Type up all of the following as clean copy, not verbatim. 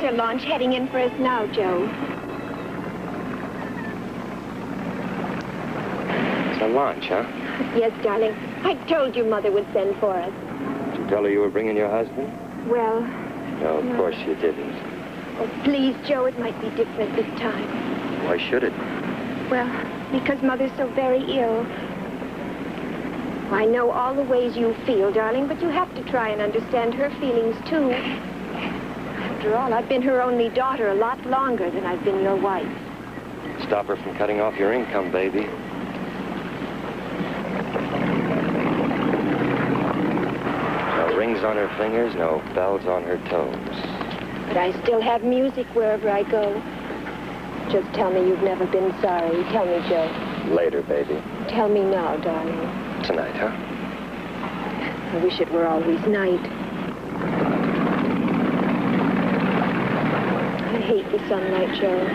another launch heading in for us now, Joe. It's a launch, huh? Yes, darling. I told you Mother would send for us. Did you tell her you were bringing your husband? Well... No, of course you didn't. Oh, please, Joe, it might be different this time. Why should it? Well, because Mother's so very ill. I know all the ways you feel, darling, but you have to try and understand her feelings, too. After all, I've been her only daughter a lot longer than I've been your wife. Stop her from cutting off your income, baby. No rings on her fingers, no bells on her toes. But I still have music wherever I go. Just tell me you've never been sorry. Tell me, Joe. Later, baby. Tell me now, darling. Tonight, huh? I wish it were always night. I hate the sunlight, Joe.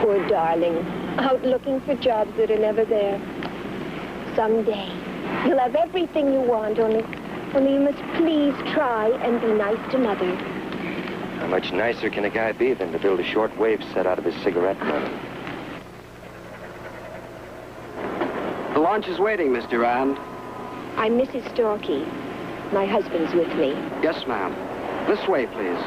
Poor darling. Out looking for jobs that are never there. Someday, you'll have everything you want, only you must please try and be nice to Mother. How much nicer can a guy be than to build a short-wave set out of his cigarette money? The launch is waiting, Miss Durand. I'm Mrs. Storkey. My husband's with me. Yes, ma'am. This way, please.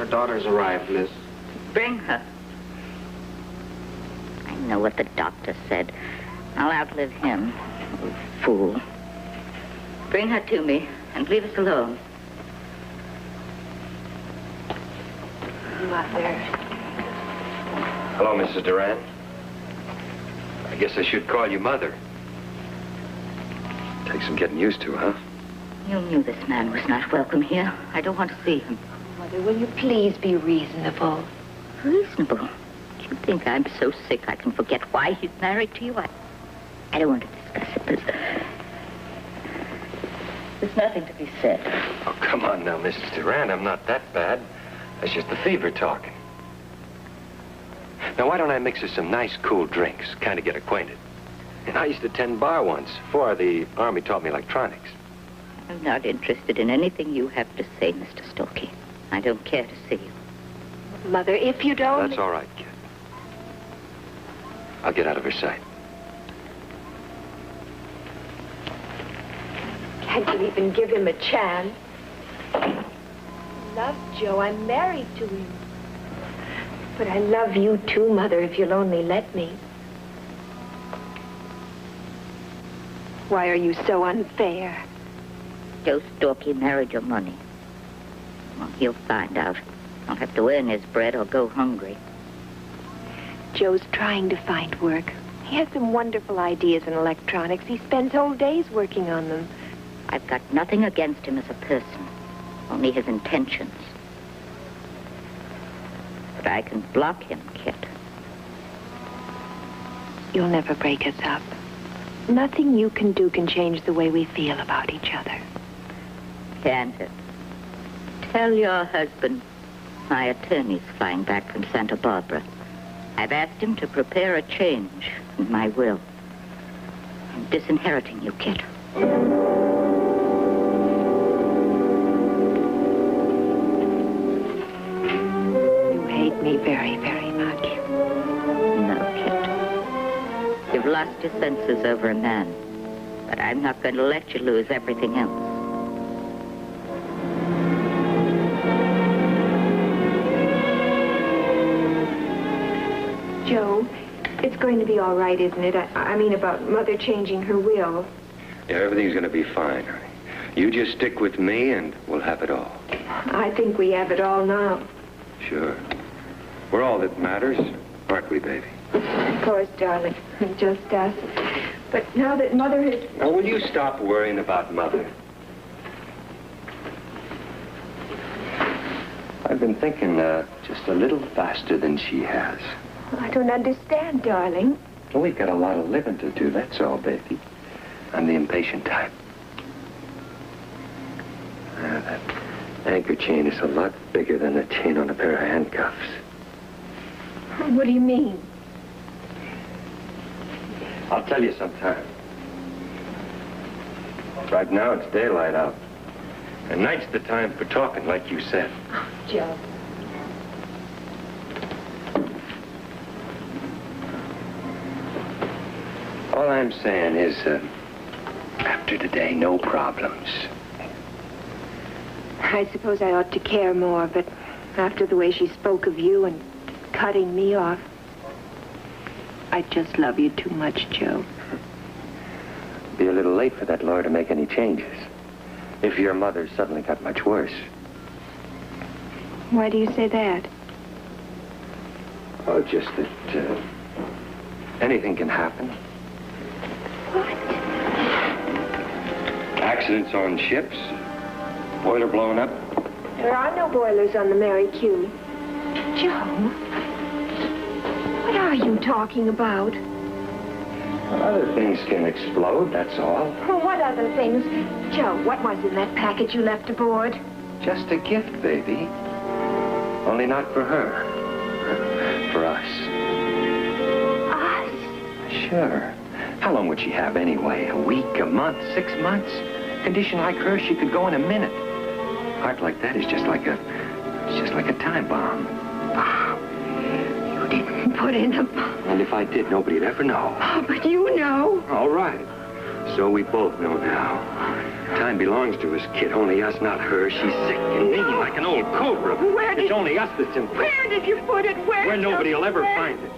Daughter's arrived, miss. Bring her. I know what the doctor said. I'll outlive him. Oh, fool. Bring her to me and leave us alone. Mother. Hello, Mrs. Durand. I guess I should call you Mother. Takes some getting used to, huh? You knew this man was not welcome here. I don't want to see him. Mother, will you please be reasonable? Reasonable? Do you think I'm so sick I can forget why he's married to you? I don't want to discuss it. There's nothing to be said. Oh, come on now, Mrs. Durand. I'm not that bad. That's just the fever talking. Now, why don't I mix her some nice, cool drinks? Kind of get acquainted. And I used to tend bar once before the Army taught me electronics. I'm not interested in anything you have to say, Mr. Storkey. I don't care to see you. Mother, if you don't... That's all right, kid. I'll get out of her sight. Can't you even give him a chance? Love Joe. I'm married to him. But I love you too, Mother, if you'll only let me. Why are you so unfair? Joe Storkey married your money. Well, he'll find out. I'll have to earn his bread or go hungry. Joe's trying to find work. He has some wonderful ideas in electronics. He spends whole days working on them. I've got nothing against him as a person, only his intentions. But I can block him, Kit. You'll never break us up. Nothing you can do can change the way we feel about each other. Can't it? Tell your husband my attorney's flying back from Santa Barbara. I've asked him to prepare a change in my will. I'm disinheriting you, Kit. You hate me very, very much. No, Kit. You've lost your senses over a man. But I'm not going to let you lose everything else. Joe, It's going to be all right, isn't it? I mean about Mother changing her will. Yeah, everything's going to be fine, honey. You just stick with me and we'll have it all. I think we have it all now. Sure. We're all that matters, aren't we, baby? Of course, darling. Just us. But now that Mother has... Now, will you stop worrying about Mother? I've been thinking just a little faster than she has. I don't understand, darling. Well, we've got a lot of living to do, that's all, baby. I'm the impatient type. That anchor chain is a lot bigger than the chain on a pair of handcuffs. What do you mean? I'll tell you sometime. Right now, it's daylight out. And night's the time for talking, like you said. Oh, Joe. All I'm saying is, after today, no problems. I suppose I ought to care more, but after the way she spoke of you and cutting me off, I just love you too much, Joe. Be a little late for that lawyer to make any changes. If your mother suddenly got much worse. Why do you say that? Oh, just that anything can happen. What? Accidents on ships, boiler blowing up. There are no boilers on the Mary Q. Joe, what are you talking about? Well, other things can explode, that's all. Well, what other things? Joe, what was in that package you left aboard? Just a gift, baby. Only not for her. For us. Us? Sure. How long would she have anyway? A week, a month, 6 months? Condition like hers, she could go in a minute. Heart like that is just like a time bomb. You didn't put in a bomb. And if I did, nobody'd ever know. Oh, but you know. All right. So we both know now. Time belongs to us, kid. Only us, not her. She's sick and mean like an old cobra. It's only us that's important. Where did you put it? Where nobody will ever find it.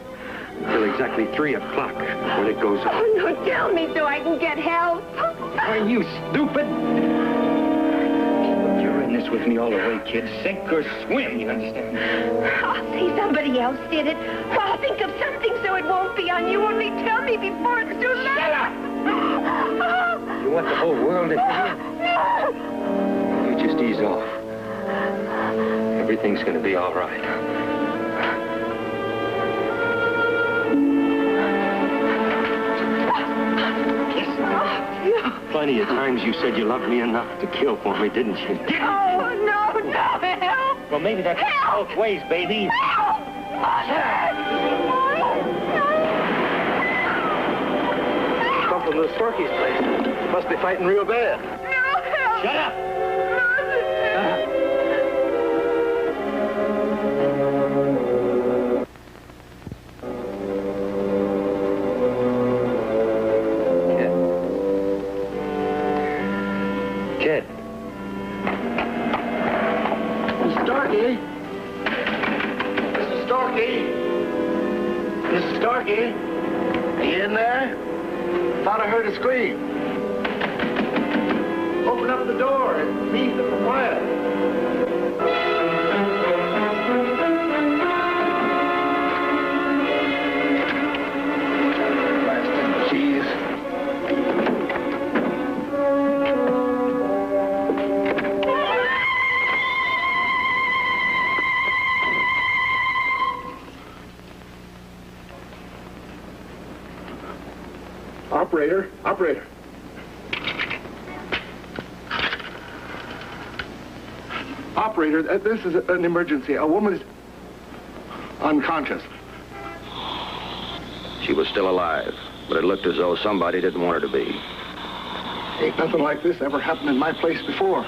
Until exactly 3 o'clock when it goes off. Oh, no, tell me so I can get help. Are you stupid? You're in this with me all the way, kid. Sink or swim, you understand? I'll say somebody else did it. I'll think of something so it won't be on you. Only tell me before it's too late. Shut up! You want the whole world to hear? No. You just ease off. Everything's going to be all right. Plenty of times you said you loved me enough to kill for me, didn't you? No, help! Well, maybe that's both ways, baby. Help! Come from the Storky's place. Must be fighting real bad. No, help! Shut up! Kid. Mrs. Starkey. Mrs. Starkey. Mrs. Starkey. Are you in there? Thought I heard a scream. Open up the door and meet the proprietor. Blasted cheese. Operator. Operator, this is an emergency. A woman is unconscious. She was still alive, but it looked as though somebody didn't want her to be. Ain't nothing like this ever happened in my place before.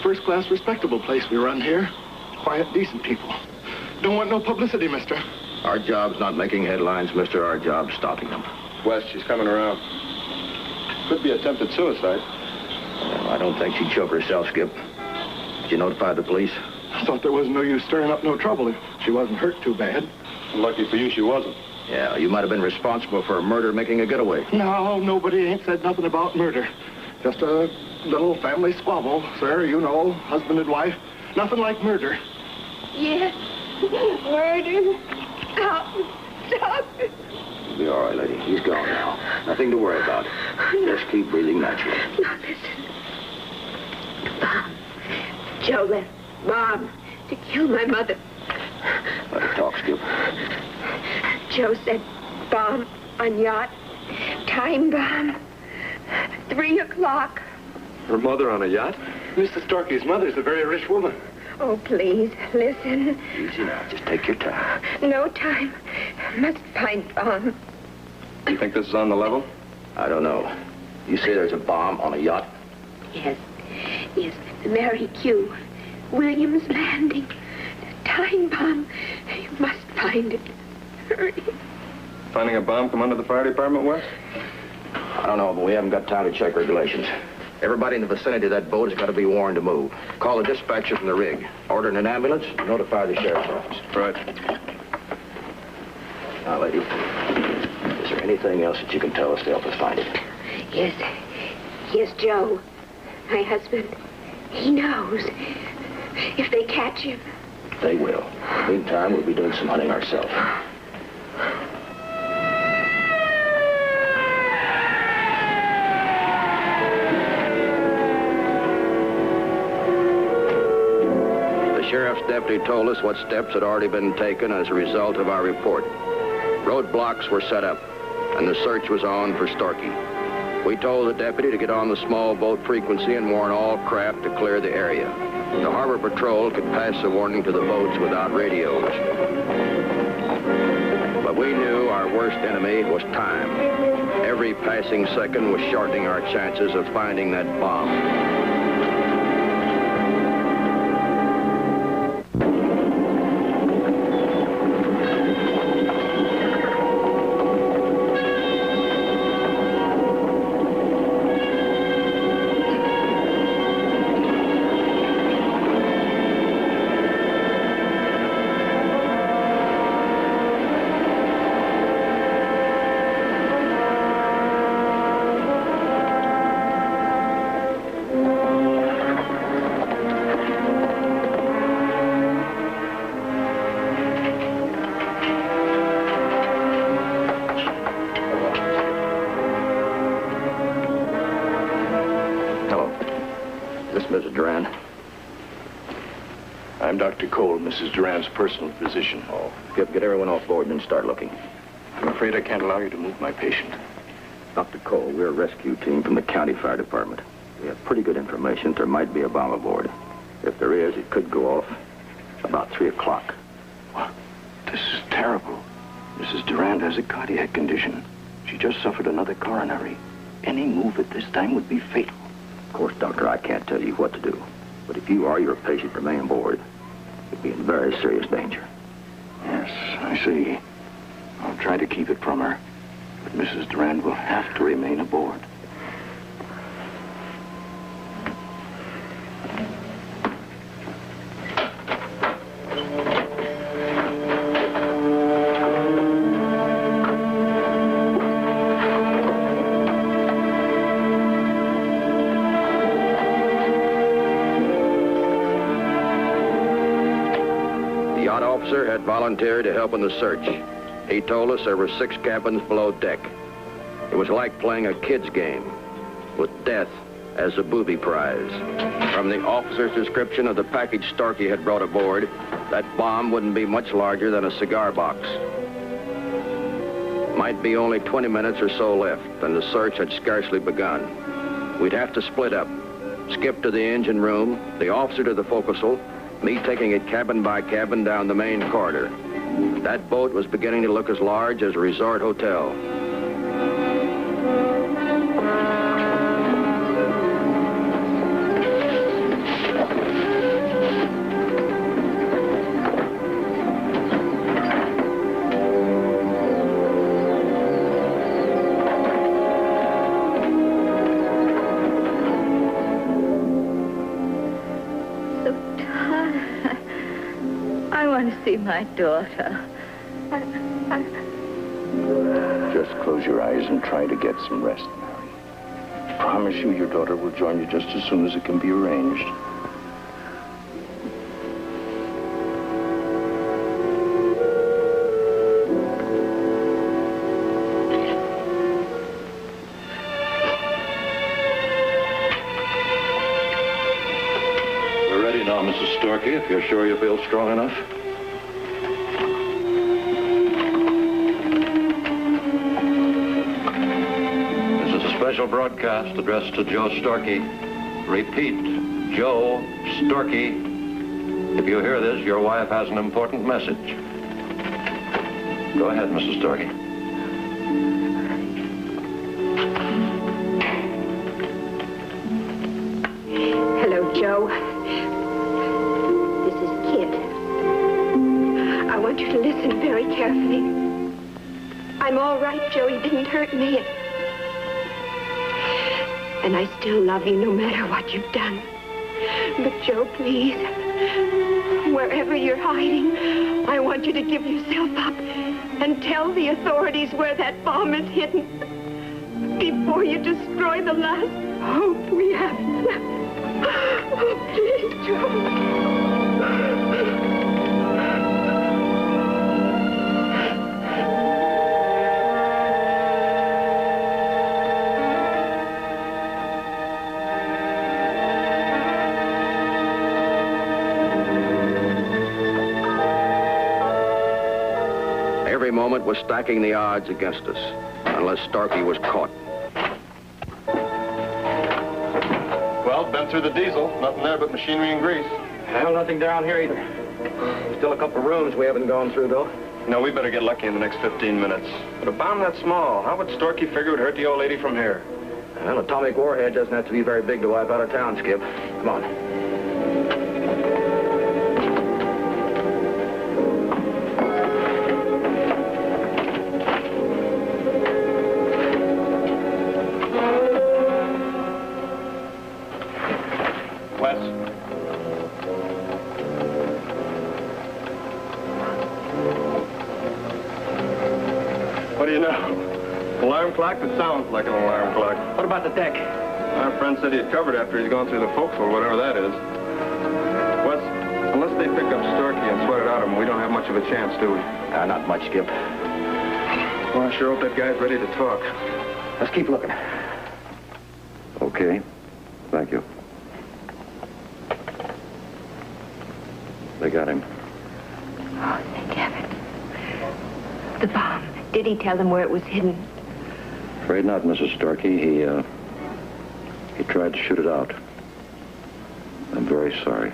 First-class, respectable place we run here. Quiet, decent people. Don't want no publicity, mister. Our job's not making headlines, mister. Our job's stopping them. West, she's coming around. Could be attempted suicide. Well, I don't think she'd choke herself, Skip. Did you notify the police? I thought there was no use stirring up no trouble if she wasn't hurt too bad. Lucky for you, she wasn't. Yeah, you might have been responsible for a murder making a getaway. No, nobody ain't said nothing about murder. Just a little family squabble, sir. You know, husband and wife. Nothing like murder. Yes, murder. Stop. You'll be all right, lady. He's gone now. Nothing to worry about. Just keep breathing naturally. Now listen. Bomb. Joe left bomb to kill my mother. Let her talk, Skip. Joe said bomb on yacht. Time bomb. 3 o'clock. Her mother on a yacht? Mrs. Starkey's mother's a very rich woman. Oh, please, listen. Easy now. Just take your time. No time. Must find bomb. You think this is on the level? I don't know. You say there's a bomb on a yacht? Yes. Yes, the Mary Q. Williams Landing. Time bomb. You must find it. Hurry. Finding a bomb come under the fire department, Wes? I don't know, but we haven't got time to check regulations. Everybody in the vicinity of that boat has got to be warned to move. Call the dispatcher from the rig. Order an ambulance. Notify the sheriff's office. Right. Now, lady, is there anything else that you can tell us to help us find it? Yes. Yes, Joe. My husband. He knows. If they catch him. They will. Meantime, we'll be doing some hunting ourselves. The sheriff's deputy told us what steps had already been taken as a result of our report. Roadblocks were set up, and the search was on for Starkey. We told the deputy to get on the small boat frequency and warn all craft to clear the area. The harbor patrol could pass the warning to the boats without radios. But we knew our worst enemy was time. Every passing second was shortening our chances of finding that bomb. I'm Dr. Cole, Mrs. Duran's personal physician. Oh, get everyone off board and then start looking. I'm afraid I can't allow you to move my patient. Dr. Cole, we're a rescue team from the county fire department. We have pretty good information that there might be a bomb aboard. If there is, it could go off about 3 o'clock. What? This is terrible. Mrs. Duran has a cardiac condition. She just suffered another coronary. Any move at this time would be fatal. Of course, Doctor, I can't tell you what to do. But if you or your patient remain aboard, you'd be in very serious danger. Yes, I see. I'll try to keep it from her. But Mrs. Duran will have to remain aboard. Had volunteered to help in the search. He told us there were 6 cabins below deck. It was like playing a kid's game, with death as a booby prize. From the officer's description of the package Starkey had brought aboard, that bomb wouldn't be much larger than a cigar box. Might be only 20 minutes or so left, and the search had scarcely begun. We'd have to split up. Skip to the engine room, the officer to the forecastle, me taking it cabin by cabin down the main corridor. That boat was beginning to look as large as a resort hotel. I want to see my daughter. Just close your eyes and try to get some rest, Mary. I promise you your daughter will join you just as soon as it can be arranged. We're ready now, Mrs. Storky, if you're sure you feel strong enough. Special broadcast addressed to Joe Storky. Repeat, Joe Storky. If you hear this, your wife has an important message. Go ahead, Mrs. Storky. Hello, Joe. This is Kid. I want you to listen very carefully. I'm all right, Joe. He didn't hurt me. And I still love you no matter what you've done. But, Joe, please, wherever you're hiding, I want you to give yourself up and tell the authorities where that bomb is hidden before you destroy the last hope we have left. Oh, please, Joe. Every moment was stacking the odds against us, unless Starkey was caught. Well, been through the diesel. Nothing there but machinery and grease. Well, nothing down here either. Still a couple of rooms we haven't gone through, though. No, we better get lucky in the next 15 minutes. But a bomb that small, how would Storky figure it would hurt the old lady from here? Well, an atomic warhead doesn't have to be very big to wipe out a town, Skip. Come on. What do you know? Alarm clock that sounds like an alarm clock. What about the deck? Our friend said he had covered after he's gone through the forecastle, whatever that is. Wes, unless they pick up Storky and sweat it out of him, we don't have much of a chance, do we? Not much, Skip. Well, I sure hope that guy's ready to talk. Let's keep looking. Okay. Thank you. They got him. Oh, thank heaven. The bomb. Did he tell them where it was hidden? Afraid not, Mrs. Starkey. He tried to shoot it out. I'm very sorry.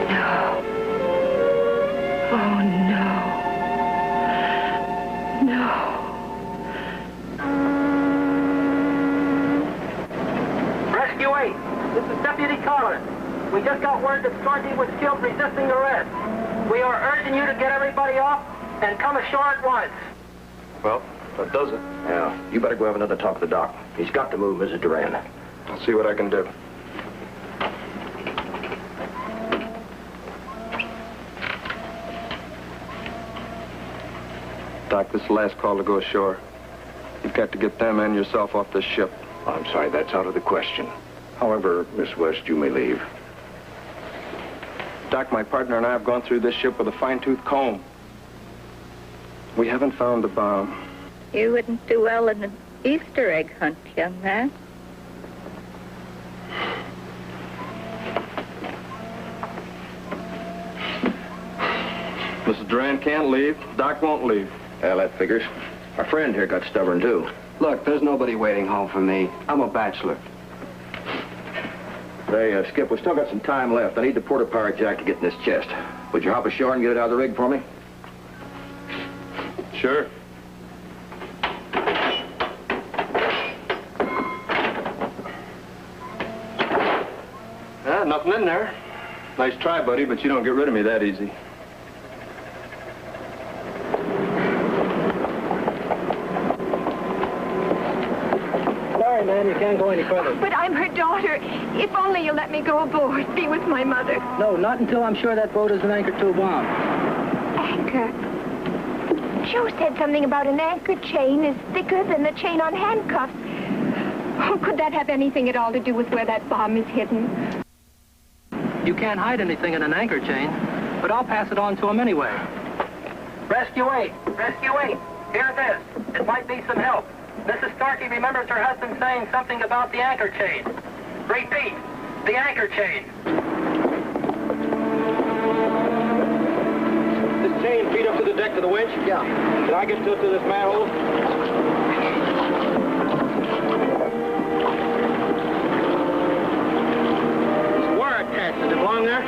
No. Oh, no. No. Rescue 8, this is Deputy Carter. We just got word that Storky was killed resisting arrest. We are urging you to get everybody off and come ashore at once. Well, that does it. Yeah, you better go have another talk with the doc. He's got to move Mrs. Durand. I'll see what I can do. Doc, this is the last call to go ashore. You've got to get them and yourself off this ship. I'm sorry, that's out of the question. However, Miss West, you may leave. Doc, my partner and I have gone through this ship with a fine-tooth comb. We haven't found the bomb. You wouldn't do well in an Easter egg hunt, young man. Mrs. Durand can't leave. Doc won't leave. Well, that figures. Our friend here got stubborn, too. Look, there's nobody waiting home for me. I'm a bachelor. Hey, Skip, we still got some time left. I need the porta power jack to get in this chest. Would you hop ashore and get it out of the rig for me? Sure. Nothing in there. Nice try, buddy, but you don't get rid of me that easy. Sorry, man, you can't go any further. But I'm her daughter. If only you'll let me go aboard, be with my mother. No, not until I'm sure that boat isn't anchored to a bomb. anchor. Joe said something about an anchor chain is thicker than the chain on handcuffs. Oh, could that have anything at all to do with where that bomb is hidden? You can't hide anything in an anchor chain, but I'll pass it on to him anyway. Rescue 8! Rescue 8! Here it is. It might be some help. Mrs. Starkey remembers her husband saying something about the anchor chain. Repeat, the anchor chain. This chain feed up to the deck of the winch? Yeah. Did I get to it through this manhole? This wire attached. Does it belong there?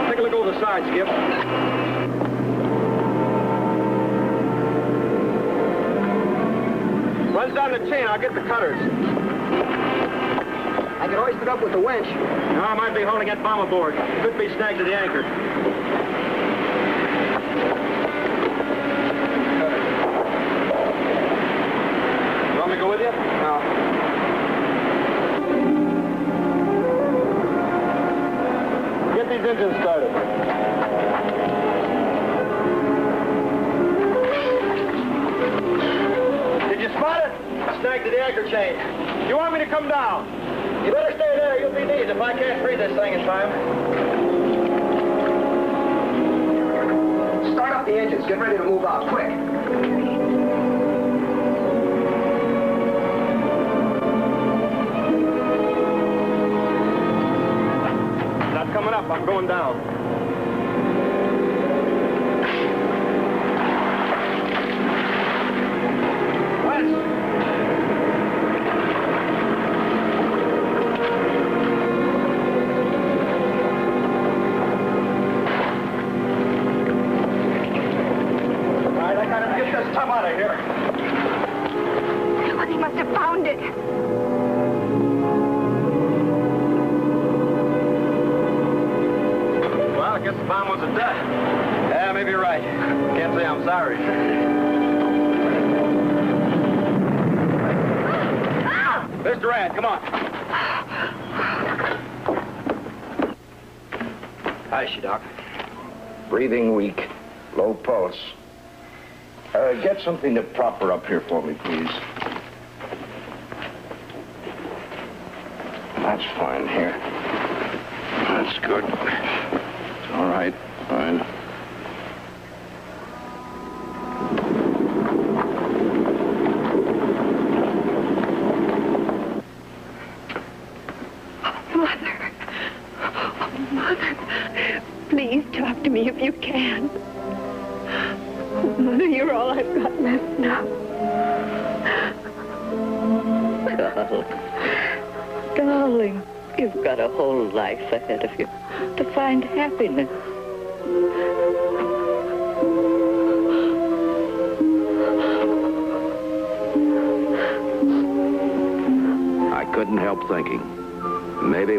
Take a look over the side, Skip. Runs down the chain. I'll get the cutters. I can hoist it up with the winch. No, I might be hauling that bomb aboard. Could be snagged to the anchor. You want me to go with you? No. Get these engines started. Did you spot it? Snagged to the anchor chain. You want me to come down? You better stay there. You'll be needed if I can't free this thing in time. Start up the engines. Get ready to move out. Quick. Not coming up. I'm going down. Well, they must have found it. Well, I guess the bomb was a duck. Yeah, maybe you're right. Can't say I'm sorry. Mr. Durant, come on. How is she, Doc? Breathing weak. Low pulse. Get something to prop her up here for me, please. That's fine here. That's good. All right, fine. Mother. Oh, Mother. Please talk to me if you can. Mother, you're all I've got left now. Darling, you've got a whole life ahead of you to find happiness. I couldn't help thinking, maybe